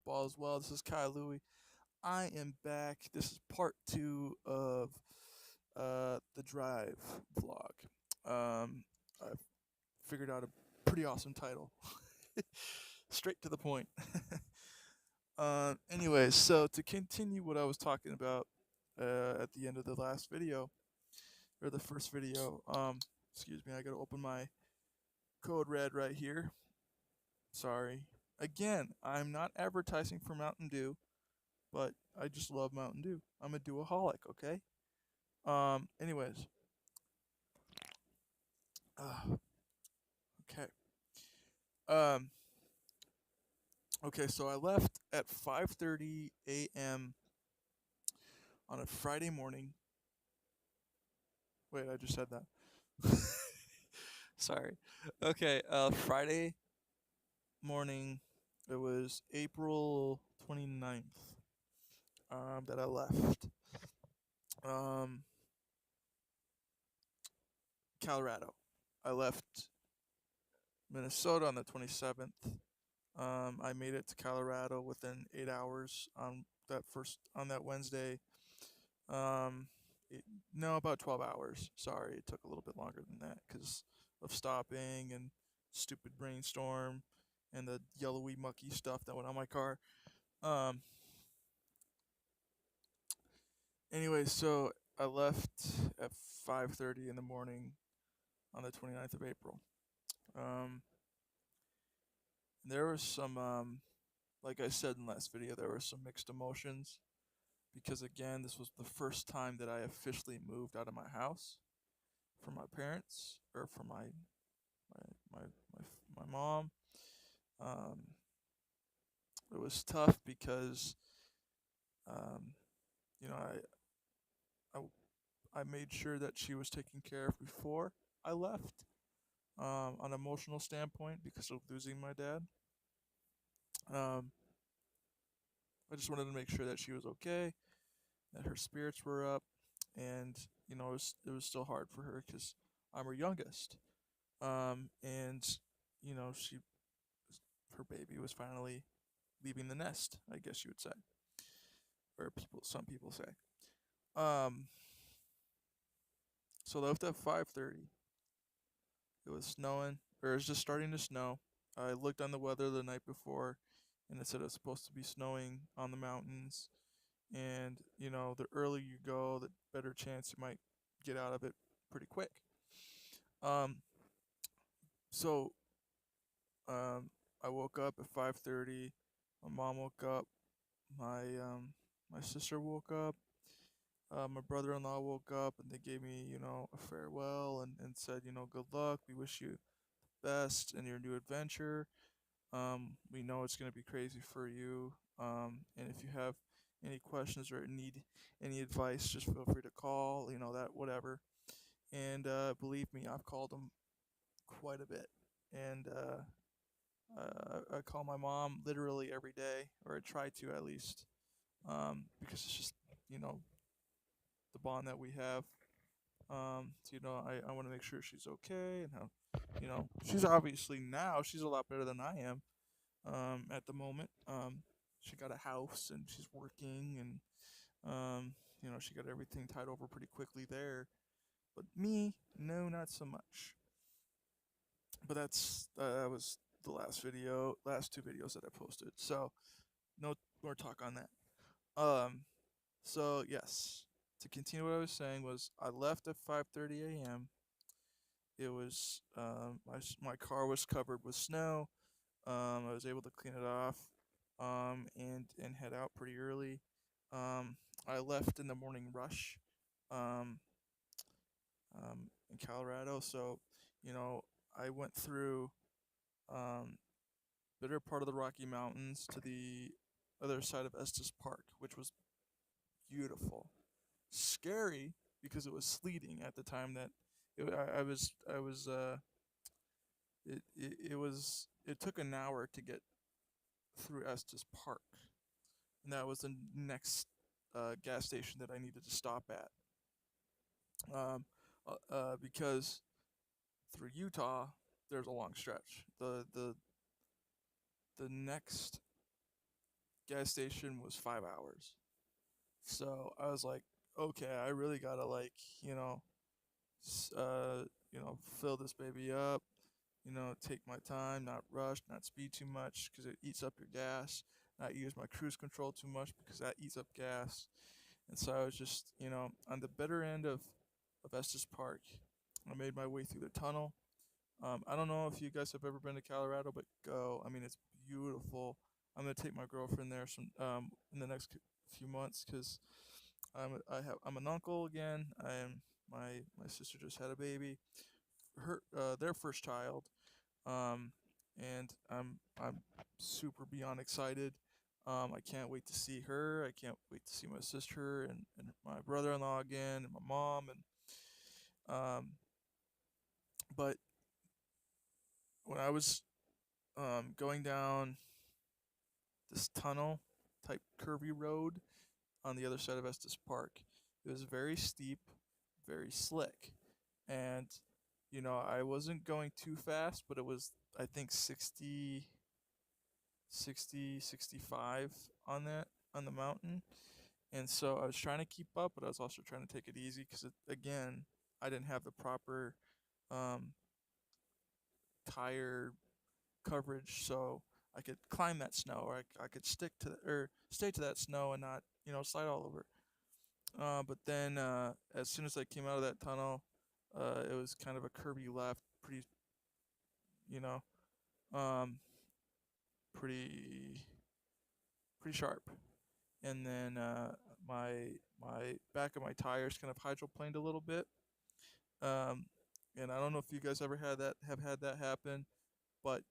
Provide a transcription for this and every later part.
Ball as well. This is Kai Louie. I am back. This is part two of the Drive vlog. I figured out a pretty awesome title. Straight to the point. Anyways, so to continue what I was talking about at the end of the last video, or the first video, excuse me, I gotta open my code red right here. Sorry. Again, I'm not advertising for Mountain Dew, but I just love Mountain Dew. I'm a Dewaholic, okay? Anyways, uh, okay. Um, okay. So I left at 5:30 a.m. on a Friday morning. Wait, I just said that. Sorry. Okay. Friday morning. It was April 29th. That I left. Um, Colorado. I left Minnesota on the 27th. I made it to Colorado within 8 hours on that Wednesday. Um, it, no, about 12 hours. Sorry, it took a little bit longer than that because of stopping and stupid rainstorm and the yellowy mucky stuff that went on my car. Um, anyway, so I left at 5:30 in the morning on the 29th of April. Um, there was some like I said in the last video, there were some mixed emotions because again, this was the first time that I officially moved out of my house from my parents or from my my my mom. Um, it was tough because um, you know I made sure that she was taken care of before I left. On an emotional standpoint because of losing my dad. Um, I just wanted to make sure that she was okay, that her spirits were up, and it was still hard for her because I'm her youngest. And she her baby was finally leaving the nest, I guess you would say, or some people say. Um, so I left at 5:30. It was snowing, or it was just starting to snow. I looked on the weather the night before, and it said it was supposed to be snowing on the mountains. And the earlier you go, the better chance you might get out of it pretty quick. Um, so um, I woke up at 5:30. My mom woke up. My sister woke up. My brother-in-law woke up, and they gave me, a farewell and said, good luck. We wish you the best in your new adventure. We know it's gonna be crazy for you. And if you have any questions or need any advice, just feel free to call. That whatever. And believe me, I've called them quite a bit. And I call my mom literally every day, or I try to at least, because it's just you know the bond that we have. I want to make sure she's okay and how, she's obviously now she's a lot better than I am. At the moment, she got a house and she's working and she got everything tied over pretty quickly there. But me, no, not so much. But that was the last two videos that I posted. So no more talk on that. Um, so yes, to continue what I was saying was I left at 5:30 a.m. It was my car was covered with snow. I was able to clean it off, and head out pretty early. I left in the morning rush, um, in Colorado. So, I went through um, better part of the Rocky Mountains to the other side of Estes Park, which was beautiful. Scary because it was sleeting at the time that I was it took an hour to get through Estes Park, and that was the next gas station that I needed to stop at. Because through Utah there's a long stretch. The next gas station was 5 hours. So I was like, okay, I really gotta like, you know, fill this baby up. Take my time, not rush, not speed too much because it eats up your gas. Not use my cruise control too much because that eats up gas. And so I was just, on the better end of Estes Park. I made my way through the tunnel. I don't know if you guys have ever been to Colorado, but go. I mean, it's beautiful. I'm gonna take my girlfriend there in the next few months because I'm an uncle again. My sister just had a baby, their first child, um, and I'm super beyond excited. I can't wait to see her. I can't wait to see my sister and my brother-in-law again and my mom um, but when I was going down this tunnel type curvy road on the other side of Estes Park, it was very steep, very slick, and I wasn't going too fast, but it was I think 65 on the mountain. And so I was trying to keep up, but I was also trying to take it easy because, again, I didn't have the proper um, tire coverage, so I could climb that snow, or I could stick to or stay to that snow and not, slide all over. But then, as soon as I came out of that tunnel, it was kind of a curvy left, you know, um, pretty pretty sharp. And then my back of my tires kind of hydroplaned a little bit. Um, and I don't know if you guys ever have had that happen, but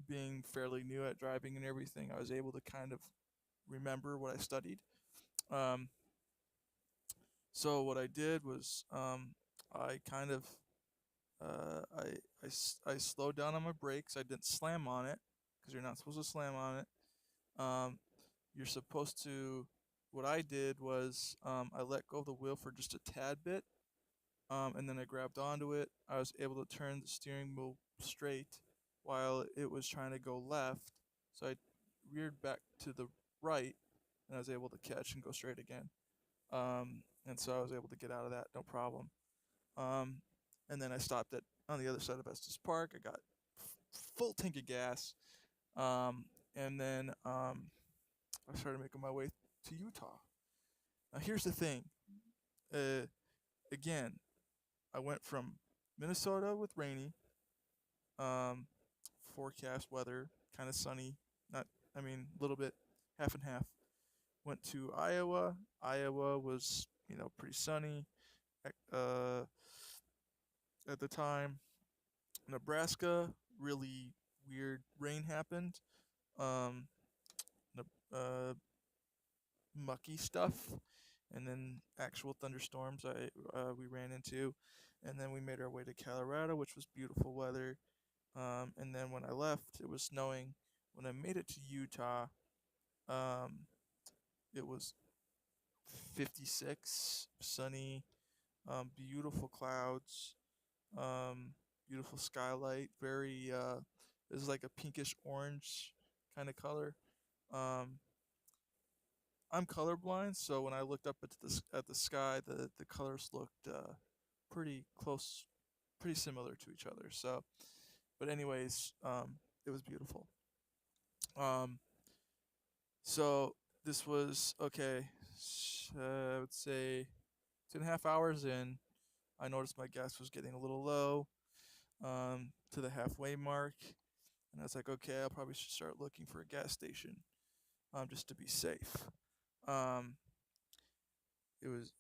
being fairly new at driving and everything, I was able to kind of remember what I studied. Um, so what I did was I kind of I slowed down on my brakes. I didn't slam on it because you're not supposed to slam on it. Um, you're supposed to. What I did was I let go of the wheel for just a tad bit, and then I grabbed onto it. I was able to turn the steering wheel straight while it was trying to go left. So I reared back to the right, and I was able to catch and go straight again. And so I was able to get out of that no problem. Um, and then I stopped at on the other side of Estes Park. I got full tank of gas. And then I started making my way to Utah. Now here's the thing. Uh, Again, I went from Minnesota with rainy, um, forecast weather, kind of sunny. Not, I mean, a little bit, half and half. Went to Iowa. Iowa was, pretty sunny uh, at the time. Nebraska, really weird rain happened. Um, Mucky stuff, and then actual thunderstorms we ran into, and then we made our way to Colorado, which was beautiful weather. And then when I left, it was snowing. When I made it to Utah, um, it was 56, sunny, beautiful clouds, um, beautiful skylight. It was like a pinkish orange kind of color. Um, I'm colorblind, so when I looked up at the sky, the colors looked pretty close, pretty similar to each other. So, but anyways, it was beautiful. Um, so this was okay. I would say 2.5 hours in. I noticed my gas was getting a little low, to the halfway mark, and I was like, okay, I probably should start looking for a gas station, just to be safe. Um, it was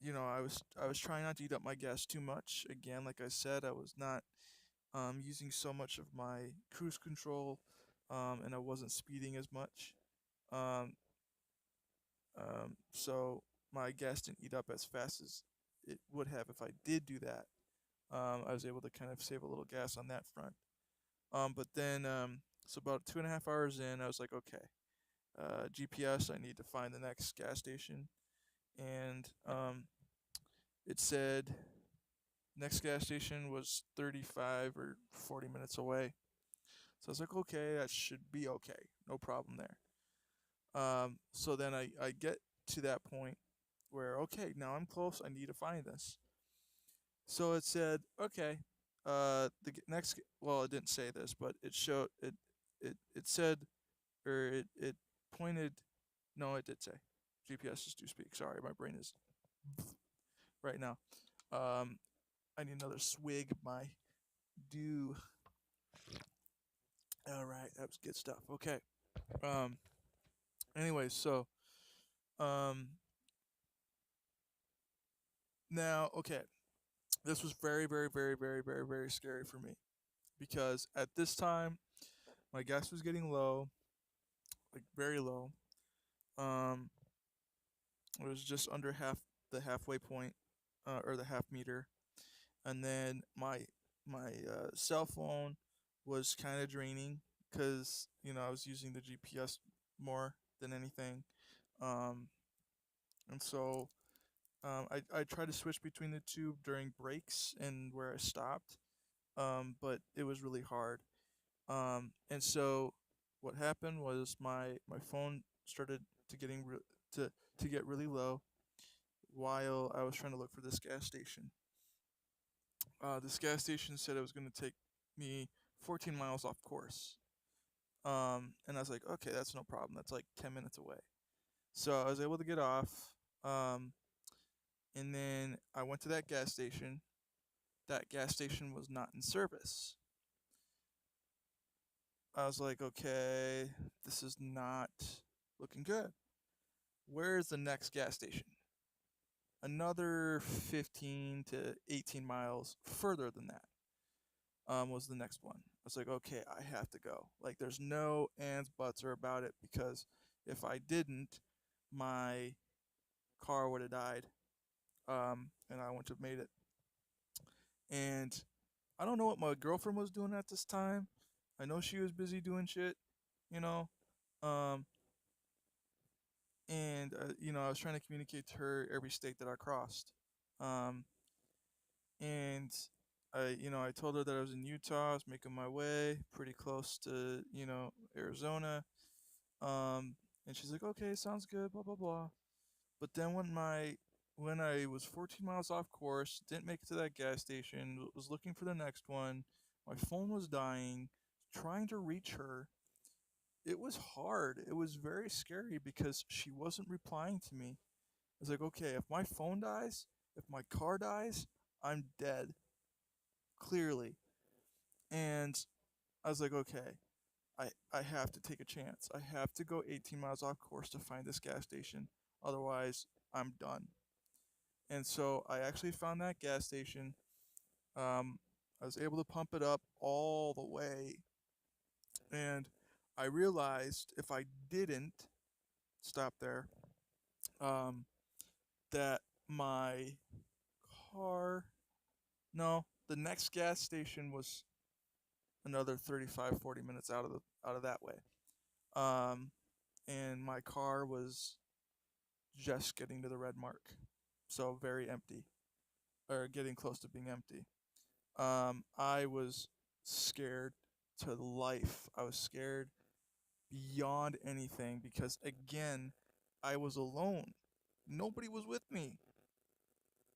I was trying not to eat up my gas too much. Again, like I said, I was not using so much of my cruise control, and I wasn't speeding as much. Um, so my gas didn't eat up as fast as it would have if I did do that. I was able to kind of save a little gas on that front. But then, so about 2.5 hours in, I was like, okay, GPS, I need to find the next gas station. And it said next gas station was 35 or 40 minutes away. So I was like, okay, that should be okay. No problem there. So then I get to that point where, okay, now I'm close. I need to find this. So it said, okay, next. Well, it didn't say this, but it showed it. It said, or it pointed. No, it did say. GPSs do speak. Sorry, my brain is right now. Um, I need another swig of my dew. All right, that was good stuff. Okay. Um. Anyway, so um. Now, okay, this was very, very, very, very, very, very scary for me because at this time my gas was getting low, like very low. Um, it was just under the halfway point, or the half meter, and then my cell phone was kind of draining because I was using the GPS more than anything, um, and so I tried to switch between the two during breaks and where I stopped, but it was really hard. And so what happened was my phone started to getting to get really low while I was trying to look for this gas station. This gas station said it was going to take me 14 miles off course. And I was like, okay, that's no problem. That's like 10 minutes away. So I was able to get off. Um, and then I went to that gas station. That gas station was not in service. I was like, okay, this is not looking good. Where's the next gas station? Another 15 to 18 miles further than that, was the next one. I was like, okay, I have to go. Like, there's no ands, buts, or about it because if I didn't, my car would have died, and I wouldn't have made it. And I don't know what my girlfriend was doing at this time. I know she was busy doing shit, you know. Um, and I was trying to communicate to her every state that I crossed. Um, and I told her that I was in Utah. I was making my way pretty close to Arizona. And she's like, okay, sounds good, blah blah blah. But then when I was 14 miles off course, didn't make it to that gas station, was looking for the next one. My phone was dying, trying to reach her. It was hard. It was very scary because she wasn't replying to me. I was like, okay, if my phone dies, if my car dies, I'm dead, clearly. And I was like, okay, I have to take a chance. I have to go 18 miles off course to find this gas station. Otherwise, I'm done. And so I actually found that gas station. I was able to pump it up all the way. And I realized if I didn't stop there, um, that my car. No, the next gas station was another 35, 40 minutes out of that way. Um, and my car was just getting to the red mark, so very empty, or getting close to being empty. I was scared to life. I was scared beyond anything because again, I was alone. Nobody was with me.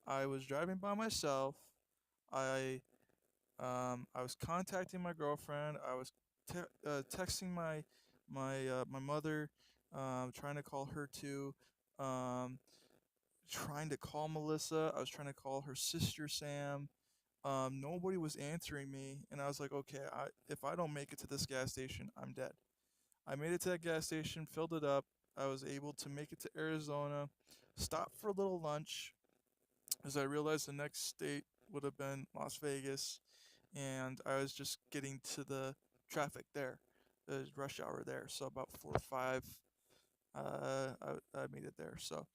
I was driving by myself. I I was contacting my girlfriend. I was texting my mother, trying to call her too. Um, Trying to call Melissa. I was trying to call her sister Sam. Nobody was answering me, and I was like, okay, if I don't make it to this gas station, I'm dead. I made it to that gas station, filled it up. I was able to make it to Arizona, stopped for a little lunch, as I realized the next state would have been Las Vegas, and I was just getting to the traffic there, the rush hour there. So about 4 or 5, I made it there. So,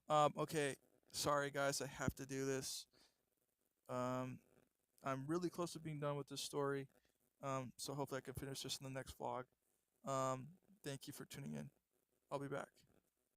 okay, sorry guys, I have to do this. Um, I'm really close to being done with this story. So hopefully I can finish this in the next vlog. Um, Thank you for tuning in. I'll be back.